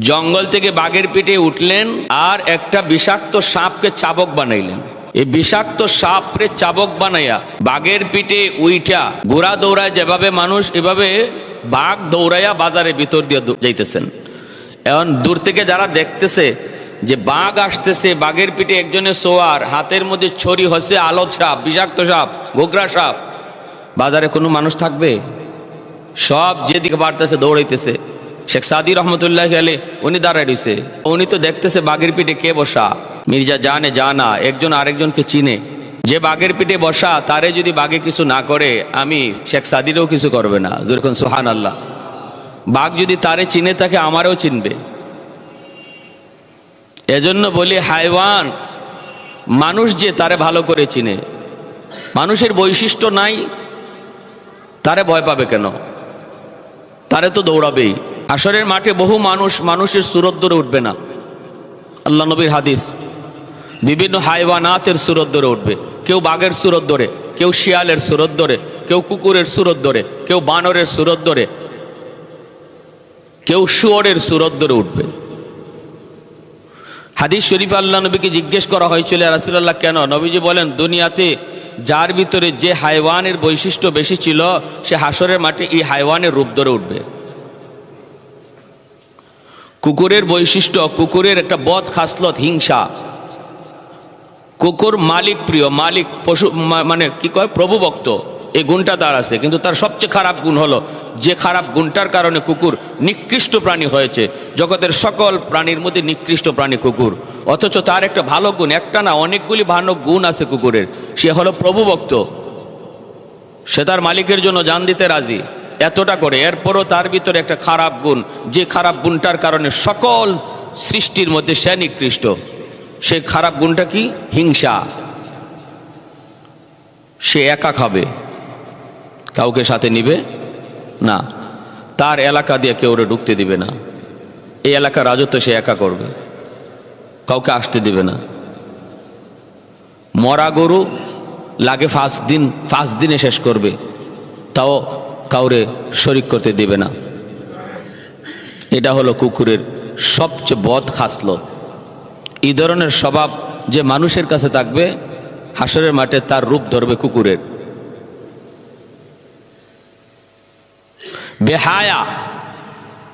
জঙ্গল থেকে বাঘের পিঠে উঠলেন আর একটা বিষাক্ত সাপকে চাবক বানাইলেন। এই বিষাক্ত সাপরে চাবক বানাইয়া বাঘের পিঠে উইঠা ঘোড়া দৌড়ায় যেভাবে মানুষ, এভাবে বাঘ দৌড়াইয়া বাজারের ভিতর দিয়ে যাইতেছেন। এখন দূর থেকে যারা দেখতেছে যে বাঘ আসতেছে, বাঘের পিঠে একজনের সোয়ার, হাতের মধ্যে ছড়ি হচ্ছে আলোক সাপ, বিষাক্ত সাপ, ঘোগরা সাপ, বাজারে কোনো মানুষ থাকবে? সব যেদিকে বাড়তেছে দৌড়াইতেছে। শেখ সাদি রহমতুল্লাহ আলাইহি উনি দাঁড়ায় রয়েছে, উনি তো দেখতেছে বাঘের পিঠে কে বসা। মির্জা জানে জানা একজন আরেকজনকে চিনে, যে বাঘের পিঠে বসা তারে যদি বাঘে কিছু না করে, আমি শেখ সাদিরও কিছু করবে না। যেরকম সুবহানাল্লাহ, বাঘ যদি তারে চিনে থাকে আমারও চিনবে। এজন্য বলি হাইওয়ান, মানুষ যে তারে ভালো করে চিনে। মানুষের বৈশিষ্ট্য নাই, তারে ভয় পাবে কেন? তারে তো দৌড়াবেই। হাশরের মাঠে বহু মানুষ মানুষের সুরত ধরে উঠবে না। আল্লাহ নবীর হাদিস, বিভিন্ন হাইওয়ানাতের সুরত ধরে উঠবে। কেউ বাঘের সুরত ধরে, কেউ শিয়ালের সুরত ধরে, কেউ কুকুরের সুরত ধরে, কেউ বানরের সুরত ধরে, কেউ শুয়োরের সুরত ধরে উঠবে। হাদিস শরীফ আল্লাহ নবীকে জিজ্ঞেস করা হয়েছিল, রাসূলুল্লাহ কেন? নবীজি বলেন, দুনিয়াতে যার ভিতরে যে হাইওয়ানের বৈশিষ্ট্য বেশি ছিল, সে হাশরের মাঠে এই হাইওয়ানের রূপ ধরে উঠবে। কুকুরের বৈশিষ্ট্য, কুকুরের একটা বদ খাসলত হিংসা। কুকুর মালিক প্রিয়, মালিক পশু মানে কি কয়, প্রভুভক্ত, এই গুণটা তার আছে। কিন্তু তার সবচেয়ে খারাপ গুণ হলো, যে খারাপ গুণটার কারণে কুকুর নিকৃষ্ট প্রাণী হয়েছে। জগতের সকল প্রাণীর মধ্যে নিকৃষ্ট প্রাণী কুকুর। অথচ তার একটা ভালো গুণ, একটা না অনেকগুলি ভালো গুণ আছে কুকুরের। সে হলো প্রভুভক্ত, সে তার মালিকের জন্য জান দিতে রাজি, এতটা করে। এরপরও তার ভিতরে একটা খারাপ গুণ, যে খারাপ গুণটার কারণে সকল সৃষ্টির মধ্যে সে নিকৃষ্ট। সে খারাপ গুণটা কি? হিংসা। সে একা খাবে, কাউকে সাথে নিবে না। তার এলাকা দিয়ে কেউ ঢুকতে দিবে না। এই এলাকার রাজত্ব সে একা করবে, কাউকে আসতে দিবে না। মরা গরু লাগে 5 দিনে শেষ করবে, তাও কাউরে শরিক করতে দিবে না। এটা হলো কুকুরের সবচেয়ে বদ খাসলত। এই ধরনের স্বভাব যে মানুষের কাছে থাকবে, হাশরের মাঠে তার রূপ ধরবে কুকুরের। বেহায়া,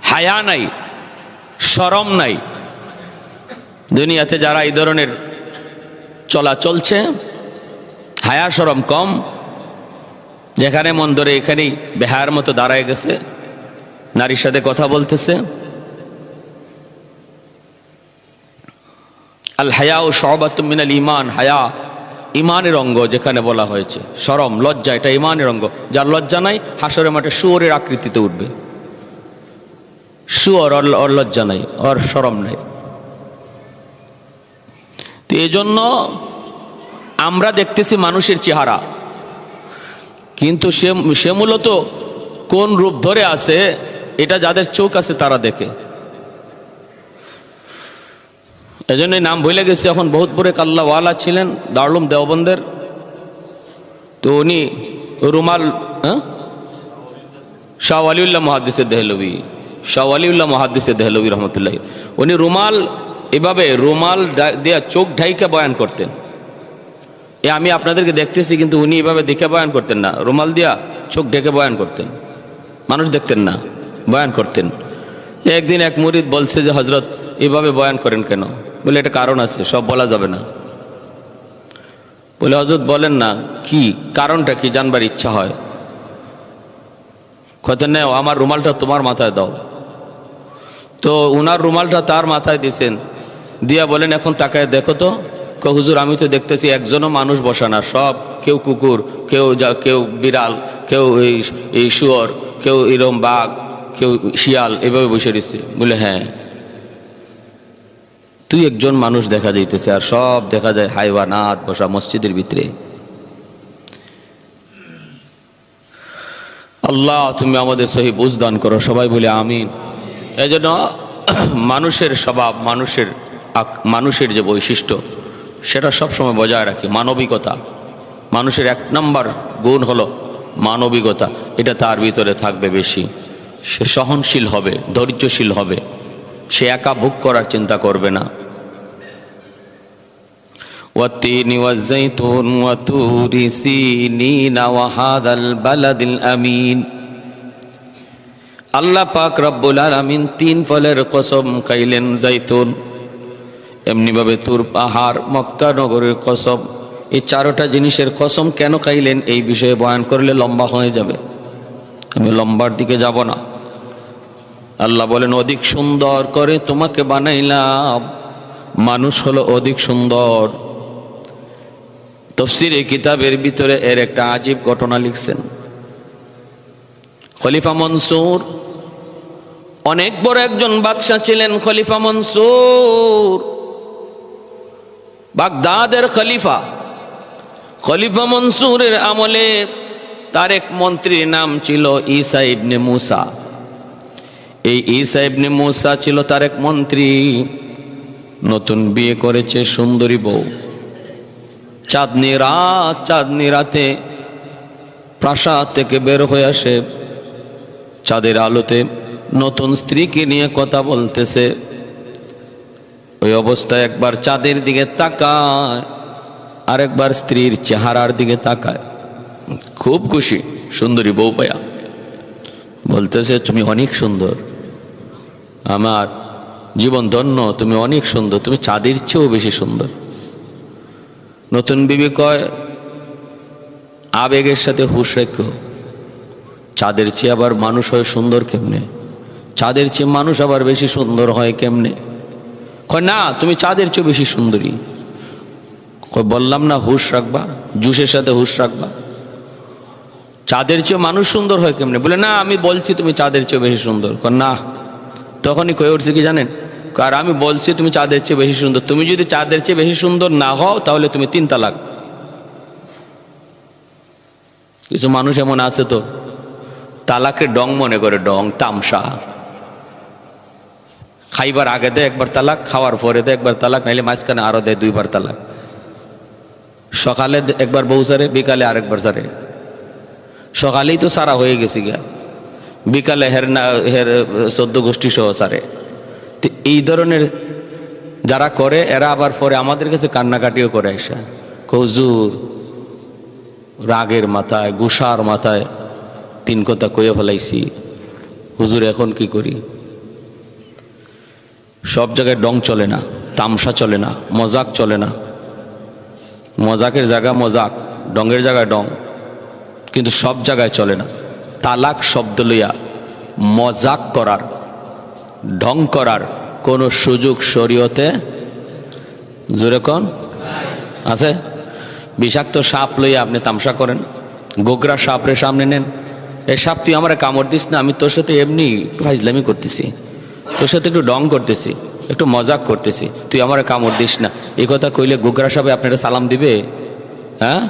হায়া নাই, শরম নাই। দুনিয়াতে যারা এই ধরনের চলা চলছে, হায়া শরম কম, যেখানে মন ধরে এখানেই বেহায়ার মতো দাঁড়ায় গেছে, নারীর সাথে কথা বলতেছে। আল হায়াউ শুবাতুম মিনাল ঈমান, হায়া ইমানের অঙ্গ যেখানে বলা হয়েছে। শরম, লজ্জা, এটা ইমানের অঙ্গ। যার লজ্জা নাই, হাশরের মাঠে শুয়োরের আকৃতিতে উঠবে। শুয়োর, ওর লজ্জা নাই, ওর শরম নাই। তো এই জন্য আমরা দেখতেছি মানুষের চেহারা, কিন্তু সে মূলত কোন রূপ ধরে আছে, এটা যাদের চোখ আছে তারা দেখে। এজন্য নাম ভুলে গেছি। এখন বহুত বড় কাল্লাওয়ালা ছিলেন দারুল উলুম দেওবন্দের। তো উনি রুমাল, শাহ ওয়ালিউল্লাহ মুহাদ্দিসে দেহলভী, শাহ ওয়ালিউল্লাহ মুহাদ্দিসে দেহলভী রহমতুল্লাহ, উনি রুমাল এভাবে রুমাল দেয়া চোখ ঢাইকা বয়ান করতেন। আমি আপনাদেরকে দেখতেছি, কিন্তু উনি এভাবে দেখে বয়ান করতেন না, রুমাল দিয়া চোখ ঢেকে বয়ান করতেন। মানুষ দেখতেন না, বয়ান করতেন। একদিন এক মুরিদ বলছে যে, হজরত এভাবে বয়ান করেন কেন? বলে, এটা কারণ আছে, সব বলা যাবে না। বলে, হজরত বলেন না, কি কারণটা কি জানবার ইচ্ছা হয়। কথা নেও, আমার রুমালটা তোমার মাথায় দাও। তো উনার রুমালটা তার মাথায় দিয়েছেন, দিয়া বলেন, এখন তাকায় দেখো তো। হুজুর, আমি তো দেখতেছি একজনও মানুষ বসা না, সব কেউ কুকুর, কেউ বিড়াল, কেউ এই শুয়োর, কেউ এরম বাঘ, কেউ শিয়াল, এভাবে বসে রয়েছে। বলে, হ্যাঁ, তুই একজন মানুষ দেখা যাইতেছে, আর সব দেখা যায় হাইওয়ানাত বসা মসজিদের ভিতরে। আল্লাহ, তুমি আমাদের সহি বুঝ দান করো, সবাই বলে আমিন। এই জন্য মানুষের স্বভাব, মানুষের যে বৈশিষ্ট্য, সেটা সবসময় বজায় রাখে। মানবিকতা, মানুষের 1 নম্বর গুণ হলো মানবিকতা। এটা তার ভিতরে থাকবে বেশি। সে সহনশীল হবে, ধৈর্যশীল হবে, সে একা ভোগ করার চিন্তা করবে না। ওয়াত্তিনি ওয়াজ্জাইতুন ওয়া তুরি সিনিনা ওয়া হাযাল বালাদিল আমিন। আল্লাহ পাক রব্বুল আলামিন 3 ফলের কসম খাইলেন, জাইতুন, এমনিভাবে তুর পাহাড়, মক্কা নগরের কসম। এই 4টা জিনিসের কসম কেন খাইলেন এই বিষয়ে বয়ান করলে লম্বা হয়ে যাবে, আমি লম্বার দিকে যাব না। আল্লাহ বলেন অধিক সুন্দর করে তোমাকে বানাইলাম, মানুষ হলো অধিক সুন্দর। তাফসীরে কিতাবের ভিতরে এর একটা আজীব ঘটনা লিখছেন। খলিফা মনসুর অনেক বড় একজন বাদশা ছিলেন। খলিফা মনসুর বাগদাদের খলিফা। খলিফা মনসুরের আমলে তার এক মন্ত্রীর নাম ছিল ঈসা ইবনে মুসা। এই ঈসা ইবনে মুসা ছিল তার এক মন্ত্রী। নতুন বিয়ে করেছে, সুন্দরী বউ। চাঁদনি রাতে প্রাসাদ থেকে বের হয়ে আসে, চাঁদের আলোতে নতুন স্ত্রীকে নিয়ে কথা বলতেছে। ওই অবস্থায় একবার চাঁদের দিকে তাকায়, আরেকবার স্ত্রীর চেহারার দিকে তাকায়। খুব খুশি সুন্দরী বউ পায়া, বলতেছে তুমি অনেক সুন্দর, আমার জীবন ধন্য, তুমি অনেক সুন্দর, তুমি চাঁদের চেয়েও বেশি সুন্দর। নতুন বিবি কয় আবেগের সাথে হুঁশ রেখো, চাঁদের চেয়ে আবার মানুষ হয় সুন্দর কেমনে? চাঁদের চেয়ে মানুষ আবার বেশি সুন্দর হয় কেমনে? কয় না, তুমি চাঁদের চেয়ে বেশি সুন্দরী। কয় বললাম না হুঁশ রাখবা, জুসের সাথে হুঁশ রাখবা। চাঁদের চেয়ে মানুষ সুন্দর হয় কেমনে? বলে না, আমি বলছি তুমি চাঁদের চেয়ে বেশি সুন্দর। কয় না। তখনই কয়ে উঠছে কি জানেন, আর আমি বলছি তুমি চাঁদের চেয়ে বেশি সুন্দর, তুমি যদি চাঁদের চেয়ে বেশি সুন্দর না হও তাহলে তুমি 3 তালাক। কিছু মানুষ এমন আছে তো তালাকের ডং মনে করে, ডং তামসা। খাইবার আগে দেয় একবার তালাক, খাওয়ার পরে দেয় একবার তালাক, নাইলে মাঝখানে আরো দেয় 2 বার তালাক। সকালে একবার বউ সারে, বিকালে আরেকবার সারে। সকালেই তো সারা হয়ে গেছি গা, বিকালে হের 14 গোষ্ঠী সহ সারে। তো এই ধরনের যারা করে এরা আবার পরে আমাদের কাছে কান্নাকাটিও করে আসা, হুজুর রাগের মাথায়, গুসার মাথায় 3 কথা কয়ে ফেলাইছি, হুজুর এখন কি করি? সব জায়গায় ডং চলে না, তামসা চলে না, মজাক চলে না। মজাকের জায়গা মজাক, ডঙের জায়গায় ডং, কিন্তু সব জায়গায় চলে না। তালাক শব্দ লইয়া মজাক করার, ঢং করার কোনো সুযোগ শরীয়তে জোরে কোন আছে? বিষাক্ত সাপ লইয়া আপনি তামসা করেন, গোগরা সাপরে সামনে নেন, এ সাপ তুই আমার কামড় দিস না, আমি তোর সাথে এমনি একটু ফাইজলামি করতেছি, তোর সাথে একটু ডং করতেছি, একটু মজাক করতেছি, তুই আমার কামড় দিস না। এই কথা কইলে গোগরা সাপে আপনারা সালাম দিবে? হ্যাঁ,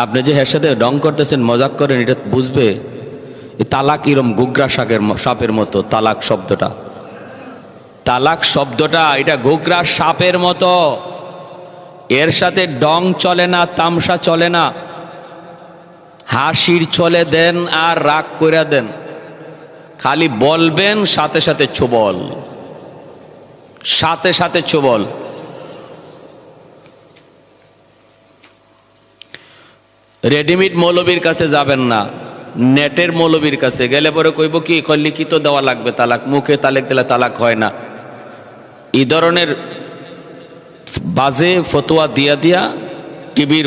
আপনি যে এর সাথে ডং করতেছেন, মজাক করেন, এটা বুঝবে? তালাক এরম গোগরা সাপের মতো। তালাক শব্দটা, তালাক শব্দটা এটা গোগরা সাপের মতো। এর সাথে ডং চলে না, তামসা চলে না। হাসির চলে দেন আর রাগ কইরা দেন, খালি বলবেন সাথে সাথে ছোবল, সাথে সাথে ছোবল। রেডিমেড মৌলবীর কাছে যাবেন না, নেটের মৌলবীর কাছে গেলে পরে কইব কি লিখিত দেওয়া লাগবে তালাক, মুখে তালাক দিলে তালাক হয় না। এই ধরনের বাজে ফতোয়া দিয়া টিভির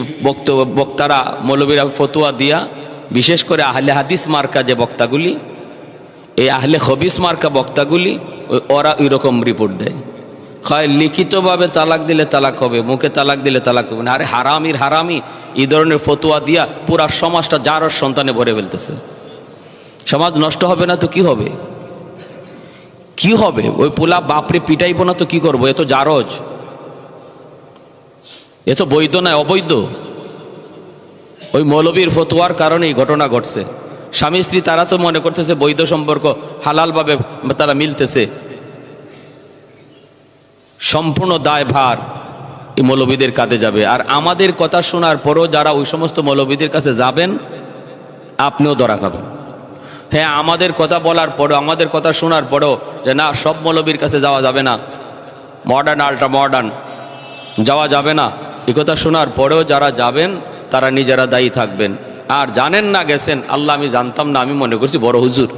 বক্তারা, মৌলবীরা ফতোয়া দিয়া, বিশেষ করে আহলে হাদিস মার্কা যে বক্তাগুলি, এই আহলে হবিস মার্কা বক্তাগুলি, ওরা ওইরকম রিপোর্ট দেয়, হয় লিখিতভাবে তালাক দিলে তালাক হবে, মুখে তালাক দিলে তালাক হবে না। আরে হারামির হারামি এই ধরনের ফতোয়া দিয়া পুরা সমাজটা জারজ সন্তানে ভরে ফেলতেছে। সমাজ নষ্ট হবে না তো কি হবে? কি হবে? ওই পোলা বাপরে পিটাইব না তো কি করবো? এ তো জারজ, এ তো বৈধ নয়, অবৈধ। ওই মৌলবীর ফতোয়ার কারণে এই ঘটনা ঘটছে। স্বামী স্ত্রী তারা তো মনে করতেছে বৈধ সম্পর্ক, হালালভাবে তারা মিলতেছে। সম্পূর্ণ দায়ভার এই মৌলবীদের কাঁধে যাবে। আর আমাদের কথা শোনার পরও যারা ওই সমস্ত মৌলবীদের কাছে যাবেন, আপনিও ধরা খাবেন। হ্যাঁ, আমাদের কথা বলার পরেও, আমাদের কথা শোনার পরেও যে না, সব মৌলবীর কাছে যাওয়া যাবে না, মডার্ন আল্ট্রা মডার্ন যাওয়া যাবে না, এ কথা শোনার পরেও যারা যাবেন তারা নিজেরা দায়ী থাকবেন। আর জানেন না গেছেন, আল্লাহ আমি জানতাম না, আমি মনে করছি বড় হুজুর,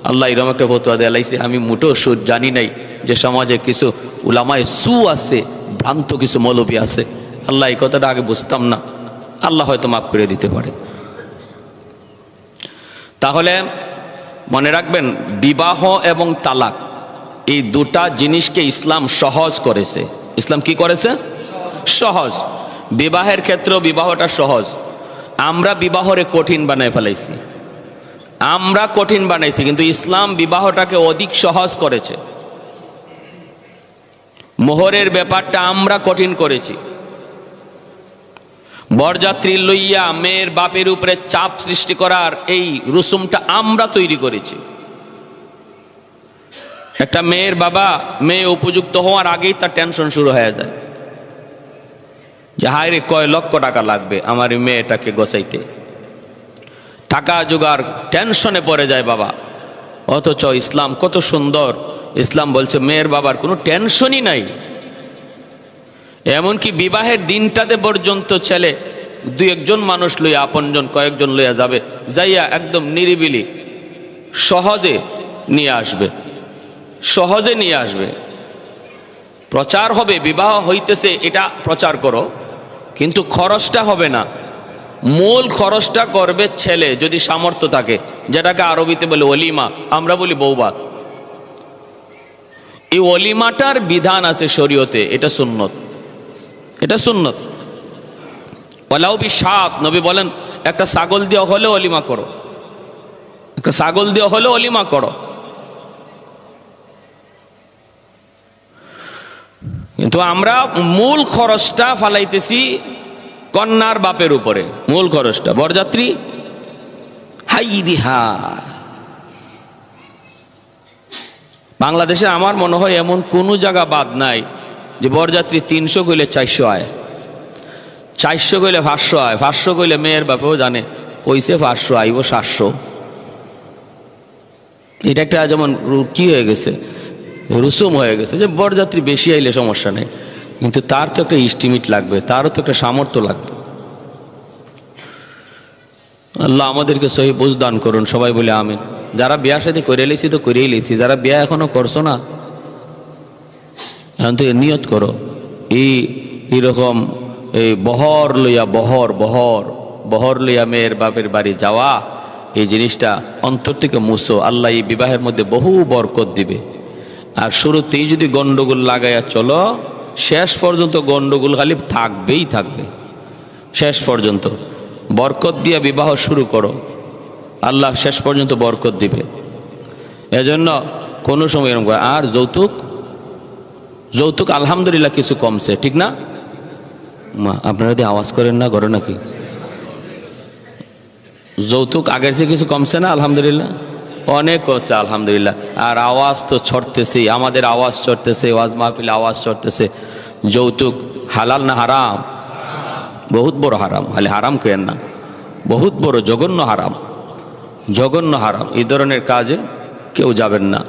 আল্লাহ এরকম একটা ফতোয়া দিয়ে লাইছে, আমি মোটেও সুর জানি নাই যে সমাজে কিছু উলামায়ে সু আছে, ভ্রান্ত কিছু মৌলবী আছে। আল্লাহ এই কথাটা আগে বুঝতাম না, আল্লাহ হয়তো মাফ করে দিতে পারে। তাহলে মনে রাখবেন, বিবাহ এবং তালাক এই দুটা জিনিসকে ইসলাম সহজ করেছে। ইসলাম কি করেছে? সহজ। বিবাহের ক্ষেত্রেও বিবাহটা সহজ। আমরা বিবাহরে কঠিন বানায় ফেলাইছি, আমরা কঠিন বানাইছি, কিন্তু ইসলাম বিবাহটাকে অধিক সহজ করেছে। মোহরের ব্যাপারটা আমরা কঠিন করেছি। বরযাত্রী লইয়া মেয়ের বাপের উপরে চাপ সৃষ্টি করার এই রুসুমটা আমরা তৈরি করেছি। একটা মেয়ের বাবা মেয়ে উপযুক্ত হওয়ার আগেই তার টেনশন শুরু হয়ে যায় যে হায় রে, কয় লক্ষ টাকা লাগবে আমার এই মেয়েটাকে গোছাইতে, টাকা জোগাড় টেনশনে পড়ে যায় বাবা। অথচ ইসলাম কত সুন্দর, ইসলাম বলছে মেয়ের বাবার কোনো টেনশনই নাই। এমনকি বিবাহের দিনটাতে পর্যন্ত ছেলে দুই একজন মানুষ লইয়া, আপনজন কয়েকজন লইয়া যাবে, যাইয়া একদম নিরিবিলি সহজে নিয়ে আসবে, সহজে নিয়ে আসবে। প্রচার হবে বিবাহ হইতেছে, এটা প্রচার করো, কিন্তু খরচটা হবে না। মূল খরচটা করবে ছেলে, যদি সামর্থ্য থাকে, যেটাকে আরবিতে বলে অলিমা, আমরা বলি বৌভাত। এই অলিমাটার বিধান আছে শরীয়তে, এটা সুন্নত, এটা সুন্নত। ওয়ালাউ বিশাত, নবী বলেন একটা ছাগল দিয়ে হলে অলিমা করো, একটা ছাগল দিয়ে হলে অলিমা করো। কিন্তু আমরা মূল খরচটা ফালাইতেছি কন্যার বাপের উপরে, মূল খরচটা। বরযাত্রী হাই দিহা, বাংলাদেশে আমার মনে হয় এমন কোনো জায়গা বাদ নাই যে বরযাত্রী 300 কইলে 400 আয়, 400 কইলে 500 আয়, 500 কইলে মেয়ের বাপেও জানে কইছে 500 আইব 700। এটা একটা যেমন কি হয়ে গেছে, রুসুম হয়ে গেছে যে বরযাত্রী বেশি আইলে সমস্যা নেই, কিন্তু তার তো একটা ইস্টিমেট লাগবে, তারও তো একটা সামর্থ্য লাগবে। আল্লাহ আমাদেরকে সহি বুঝ দান করুন, সবাই বলে আমিন। যারা বিয়া সাথে করে লেছি তো করেই লেছি, যারা বিয়া এখনো করছো না, এখন তো নিয়ত করো এইরকম এই বহর লইয়া বহর লইয়া মেয়ের বাপের বাড়ি যাওয়া, এই জিনিসটা অন্তর থেকে মুছো। আল্লাহ এই বিবাহের মধ্যে বহু বরকত দিবে। আর শুরুতেই যদি গন্ডগোল লাগাইয়া চলো, শেষ পর্যন্ত গন্ডগোল খালি থাকবেই থাকবে। শেষ পর্যন্ত বরকত দিয়া বিবাহ শুরু করো, আল্লাহ শেষ পর্যন্ত বরকত দিবে। এজন্য কোনো সময় এরকম করে। আর যৌতুক আলহামদুলিল্লাহ কিছু কমছে, ঠিক না মা? আপনারা যদি আওয়াজ করেন না, করো নাকি? যৌতুক আগের চেয়ে কিছু কমছে না? আলহামদুলিল্লাহ অনেক কমছে আলহামদুলিল্লাহ। আর আওয়াজ তো ছড়তেছে, আমাদের আওয়াজ ছড়তেছে, ওয়াজ মাহফিলে আওয়াজ ছড়তেছে। যৌতুক হালাল না হারাম? বহুত বড় হারাম, খালি হারাম কেন না, বহুত বড় জঘন্য হারাম, জঘন্য হারাম। এই ধরনের কাজে কেউ যাবেন না,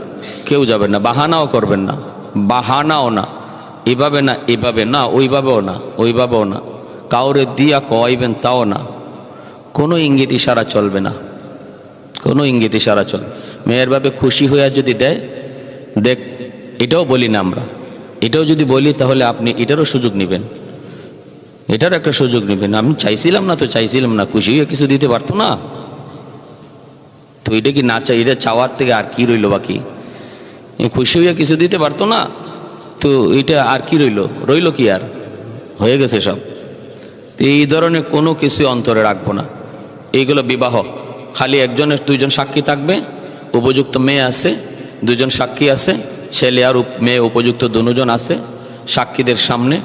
কেউ যাবেন না। বাহানাও করবেন না, বাহানাও না, এভাবে না, এভাবে না, ওইভাবেও না, ওইভাবেও না। কাউরে দিয়া কইবেন তাও না, কোনো ইঙ্গিত ইশারা চলবে না, কোনো ইঙ্গিত ইশারা চলবে। মেয়ের ভাবে খুশি হইয়া যদি দেয়, দেখ, এটাও বলি না আমরা, এটাও যদি বলি তাহলে আপনি এটারও সুযোগ নেবেন, এটার একটা সুযোগ নেবেন। আমি চাইছিলাম না তো চাইছিলাম না, খুশি হয়ে কিছু দিতে পারতো না তো এটা কি না চাই, এটা চাওয়ার থেকে আর কি রইল বাকি? খুশি হইয়া কিছু দিতে পারতো না তো এটা আর কি রইল কি আর, হয়ে গেছে সব। তো এই ধরনের কোনো কিছু অন্তরে রাখবো না। এইগুলো বিবাহ, খালি একজনের দুইজন সাক্ষী থাকবে, উপযুক্ত মেয়ে আছে, দুজন সাক্ষী আছে, ছেলে আর মেয়ে উপযুক্ত দুজন আছে। সাক্ষীদের সামনে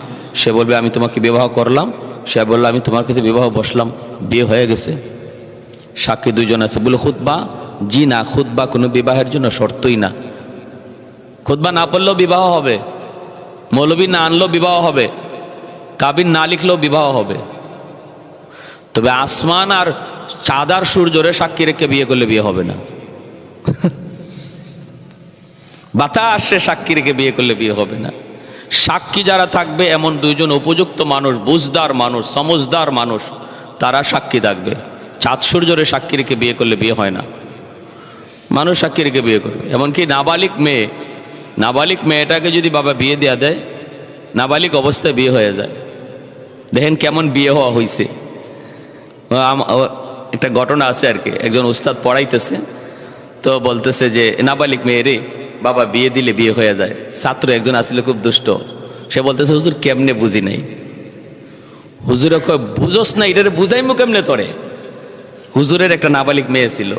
সে বলবে আমি তোমাকে বিবাহ করলাম, সে বললো আমি তোমার কাছে বিবাহ বসলাম, বিয়ে হয়ে গেছে। সাক্ষী দুইজন আছে। বলে খুতবা? জি না, খুতবা কোনো বিবাহের জন্য শর্তই না। খুতবা না পড়লেও বিবাহ হবে, মৌলবী না আনলেও বিবাহ হবে, কাবিন না লিখলেও বিবাহ হবে। তবে আসমান আর চাঁদ আর সূর্যরে সাক্ষী রেখে বিয়ে করলে বিয়ে হবে না। বাতাস সে সাক্ষী রেখে বিয়ে করলে বিয়ে হবে না। সাক্ষী যারা থাকবে এমন দুইজন উপযুক্ত মানুষ, বুঝদার মানুষ, সমজদার মানুষ, তারা সাক্ষী থাকবে। চাঁদ সূর্যরে সাক্ষী রেখে বিয়ে করলে বিয়ে হয় না। মানুষ সাক্ষী রেখে বিয়ে করবে। এমনকি নাবালিক মেয়েটাকে যদি বাবা বিয়ে দেওয়া দেয়, নাবালিক অবস্থায় বিয়ে হয়ে যায়। দেখেন কেমন বিয়ে হওয়া হয়েছে। একটা ঘটনা আছে আর কি, একজন উস্তাদ পড়াইতেছে, তো বলতেছে যে নাবালিক মেয়ে রে বাবা বিয়ে দিলে বিয়ে হয়ে যায়। ছাত্র একজন আসলে খুব দুষ্ট, সে বলতেছে হুজুর কেমনে বুঝি নাই। হুজুর বুঝোস না, এটারে বুঝাইমু কেমনে তোরে। হুজুরের একটা নাবালিক মেয়ে ছিল,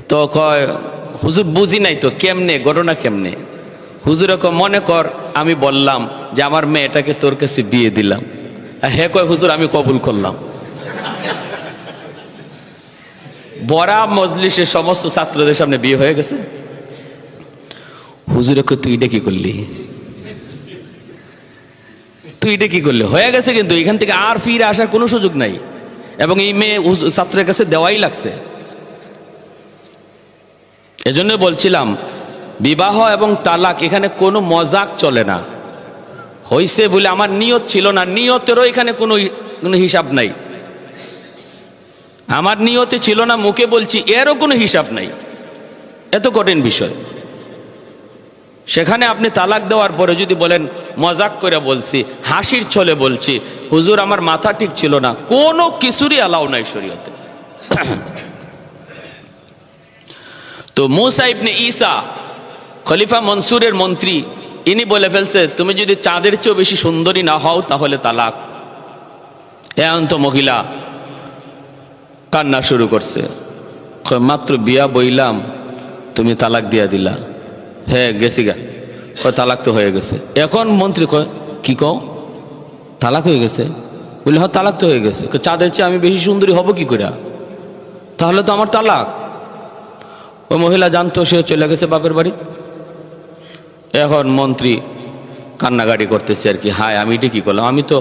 তো কয় হুজুর বুঝি নাই তো কেমনে, ঘটনা কেমনে। হুজুর মনে কর আমি বললাম যে আমার মেয়েটাকে তোর কাছে বিয়ে দিলাম, হে কয় হুজুর আমি কবুল করলাম। বড়া মজলিসের সমস্ত ছাত্রদের সামনে বিয়ে হয়ে গেছে। হুজুর তুই এটা কি করলি, তুই এটা কি করলি, হয়ে গেছে কিন্তু এখান থেকে আর ফিরে আসার কোনো সুযোগ নাই, এবং এই মেয়ে ছাত্রের কাছে দেওয়াই লাগছে। এজন্য বলছিলাম বিবাহ এবং তালাক এখানে কোনো মজাক চলে না। হইছে বলে আমার নিয়ত ছিল না, নিয়তেরও এখানে কোনো হিসাব নাই। আমার নিয়তে ছিল না, মুখে বলছি, এরও কোনো হিসাব নাই। এত কঠিন বিষয়। সেখানে আপনি তালাক দেওয়ার পরে যদি বলেন মজাক করে বলছি, হাসির ছলে বলছি, হুজুর আমার মাথা ঠিক ছিল না, কোনো কিছুরই অ্যালাউ নাই শরীয়তে। তো মুসা ইবনে ঈসা খলিফা মনসুরের মন্ত্রী, ইনি বলে ফেলছে তুমি যদি চাঁদের চেয়েও বেশি সুন্দরী না হও তাহলে তালাক। এখন তো মহিলা কান্না শুরু করছে, মাত্র বিয়া বইলাম তুমি তালাক দিয়া দিলা। হ্যাঁ গেছি গা, তালাক তো হয়ে গেছে। এখন মন্ত্রী কয় কি কও, তালাক হয়ে গেছে? বললে হ্যাঁ তালাক তো হয়ে গেছে। চাঁদের চেয়ে আমি বেশি সুন্দরী হব কি করে, তাহলে তো আমার তালাক। ওই মহিলা জানতো, সে চলে গেছে বাপের বাড়ি। এখন মন্ত্রী কান্নাকাটি করতেছে আর কি, হায় আমি এটা কি করলাম, আমি তো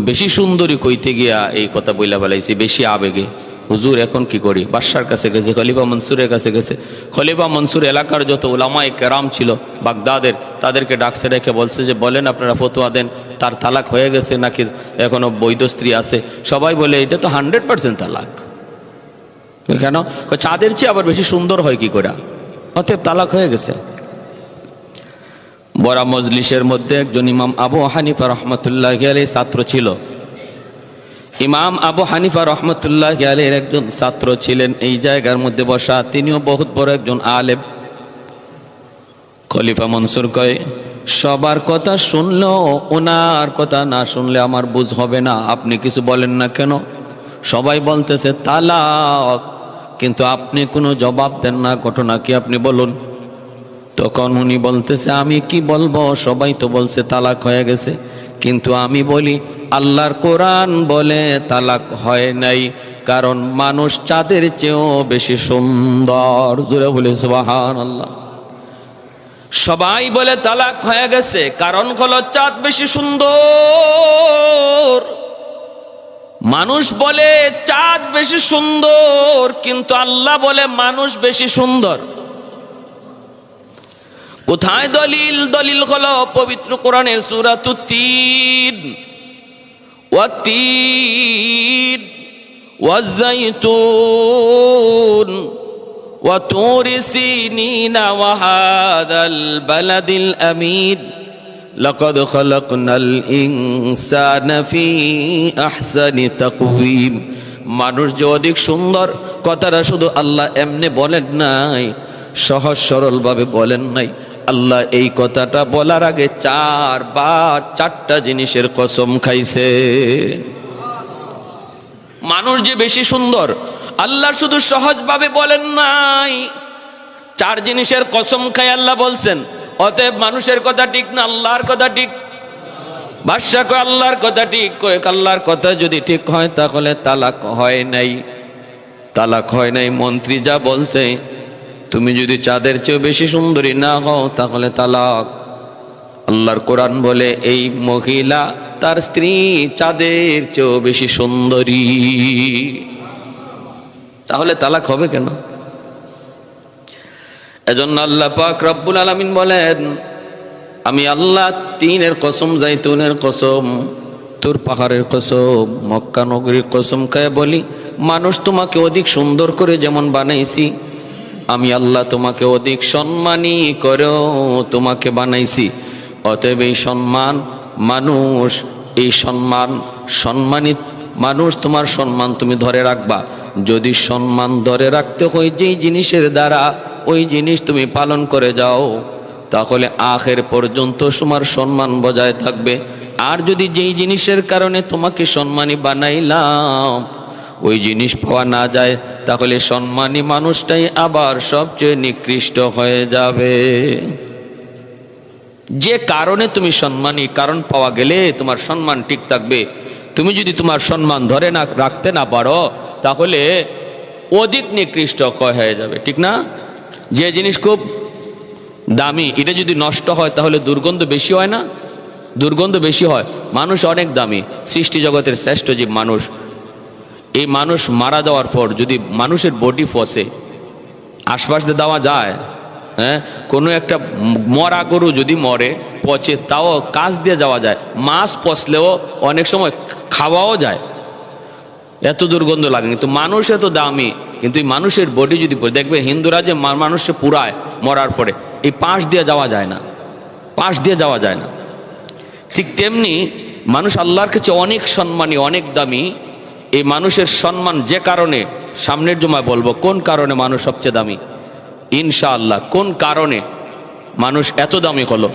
বেশি সুন্দরী কইতে গিয়া এই কথা বইলা ফেলাইছি, বেশি আবেগে। হুজুর এখন কি করি? বাদশার কাছে গেছে, খলিফা মনসুরের কাছে গেছে। খলিফা মনসুর এলাকার যত উলামায়ে কেরাম ছিল বাগদাদের, তাদেরকে ডাকছে, রেখে বলছে যে বলেন আপনারা ফতোয়া দেন, তার তালাক হয়ে গেছে নাকি এখনো বৈধ স্ত্রী আছে? সবাই বলে এটা তো 100% তালাক। কেন? চাঁদের চেয়ে আবার বেশি সুন্দর হয় কি করে, অতএব তালাক হয়ে গেছে। বড় মজলিসের মধ্যে একজন ইমাম আবু হানিফা রহমতুল্লাহি আলাইহি ছাত্র ছিল। ইমাম আবু হানিফা রহমতুল্লাহি আলাইহির একজন ছাত্র ছিলেন এই জায়গার মধ্যে বসা, তিনিও বহুত বড় একজন আলেম। খলিফা মনসুর কয় সবার কথা শুনলেও ওনার কথা না শুনলে আমার বুঝ হবে না, আপনি কিছু বলেন না কেন? সবাই বলতেছে তালাক, কিন্তু আপনি কোনো জবাব দেন না, ঘটনা কি আপনি বলুন। তখন উনি বলতেছে আমি কি বলবো, সবাই তো বলছে তালাক হয়ে গেছে, কিন্তু আমি বলি আল্লাহর কোরআন বলে তালাক হয় নাই, কারণ মানুষ চাঁদের চেয়েও বেশি সুন্দর। জোরে বলে সুবহানাল্লাহ। সবাই বলে তালাক হয়ে গেছে, কারণ হলো চাঁদ বেশি সুন্দর। মানুষ বলে চাঁদ বেশি সুন্দর, কিন্তু আল্লাহ বলে মানুষ বেশি সুন্দর। কোথায় দলিল? দলিল হলো পবিত্র কোরআনের সূরাতুত তিন, ওয়াত-তিন ওয়াজ-যাইতুন ওয়া তুরি সিনিনা ওয়া হাযাল বালাদিল আমিন লাকাদ খালাকনাল ইনসানা ফি আহসানি তাকওয়িম। মানুষ যে অধিক সুন্দর, কথাটা শুধু আল্লাহ এমনি বলেন নাই, সহজ সরলভাবে বলেন নাই। আল্লাহ এই কথাটা বলার আগে 4 বার 4টা জিনিসের কসম খাইছে। মানুষ যে বেশি সুন্দর আল্লাহ শুধু সহজভাবে বলেন নাই, 4 জিনিসের কসম খাই আল্লাহ বলছেন। অতএব মানুষের কথা ঠিক না, আল্লাহর কথা ঠিক। বাদশা কয় আল্লাহর কথা ঠিক, কয় আল্লাহর কথা যদি ঠিক হয় তাহলে তালাক হয় নাই। তালাক হয় নাই, মন্ত্রী যা বলছে, তুমি যদি চাঁদের চেয়ে বেশি সুন্দরী না হও তাহলে তালাক। আল্লাহর কোরআন বলে এই মহিলা তার স্ত্রী চাঁদের চেয়েও বেশি সুন্দরী, তাহলে তালাক হবে কেন? এজন্য আল্লাহ পাক রব্বুল আলামিন বলেন, আমি আল্লাহ তিনের কসম, জাইতুনের কসম, তুর পাহাড়ের কসম, মক্কা নগরীর কসম খায় বলি, মানুষ তোমাকে অধিক সুন্দর করে যেমন বানাইছি, আমি আল্লাহ তোমাকে অধিক সম্মানী করেও তোমাকে বানাইছি। অতএব এই সম্মান মানুষ, এই সম্মানিত মানুষ, তোমার সম্মান তুমি ধরে রাখবা। যদি সম্মান ধরে রাখতে হয় যেই জিনিসের দ্বারা, ওই জিনিস তুমি পালন করে যাও, তাহলে আখের পর্যন্ত তোমার সম্মান বজায় থাকবে। আর যদি যেই জিনিসের কারণে তোমাকে সম্মানী বানাইলাম ওই জিনিস পাওয়া না যায়, তাহলে সম্মানী মানুষটাই আবার সবচেয়ে নিকৃষ্ট হয়ে যাবে। যে কারণে তুমি সম্মানী, কারণ পাওয়া গেলে তোমার সম্মান ঠিক থাকবে। তুমি যদি তোমার সম্মান ধরে না রাখতে না পারো, তাহলে অধিক নিকৃষ্ট হয়ে যাবে, ঠিক না? যে জিনিস খুব দামি, এটা যদি নষ্ট হয় তাহলে দুর্গন্ধ বেশি হয় না? দুর্গন্ধ বেশি হয়। মানুষ অনেক দামি, সৃষ্টি জগতের শ্রেষ্ঠ জীব মানুষ। এই মানুষ মারা যাওয়ার পর যদি মানুষের বডি ফসে, আশপাশ দিয়ে দেওয়া যায়? হ্যাঁ, কোনো একটা মরা গরু যদি মরে, পচে, তাও কাজ দিয়ে যাওয়া যায়। মাছ পচলেও অনেক সময় খাওয়াও যায়, এত দুর্গন্ধ লাগে। কিন্তু মানুষ এত দামি, কিন্তু এই মানুষের বডি যদি দেখবে, হিন্দুরা যে মানুষে পুরায় মরার পরে, এই পাশ দিয়ে যাওয়া যায় না, পাশ দিয়ে যাওয়া যায় না। ঠিক তেমনি মানুষ আল্লাহর কাছে অনেক সম্মানী, অনেক দামি। এই মানুষের সম্মান যে কারণে, সামনের জমায় বলবো কোন কারণে মানুষ সবচেয়ে দামি ইনশাআল্লাহ। কোন কারণে মানুষ এত দামি হলো,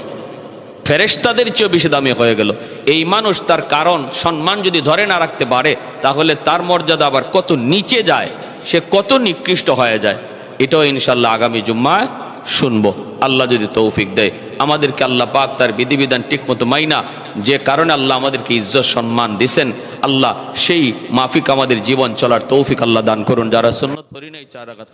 ফেরেশতাদের চেয়েও বেশি দামি হয়ে গেল। এই মানুষ তার কারণ, সম্মান যদি ধরে না রাখতে পারে, তাহলে তার মর্যাদা আবার কত নিচে যায়, সে কত নিকৃষ্ট হয়ে যায়। এটাও ইনশাআল্লাহ আগামী জুম্মায় শুনবো, আল্লাহ যদি তৌফিক দেয়। আমাদেরকে আল্লাহ পাক তার বিধিবিধান ঠিক মতো মাইনা, যে কারণে আল্লাহ আমাদেরকে ইজ্জত সম্মান দিছেন, আল্লাহ সেই মাফিক আমাদের জীবন চলার তৌফিক আল্লাহ দান করুন। যারা সুন্নত পড়ি নাই 4 রাকাত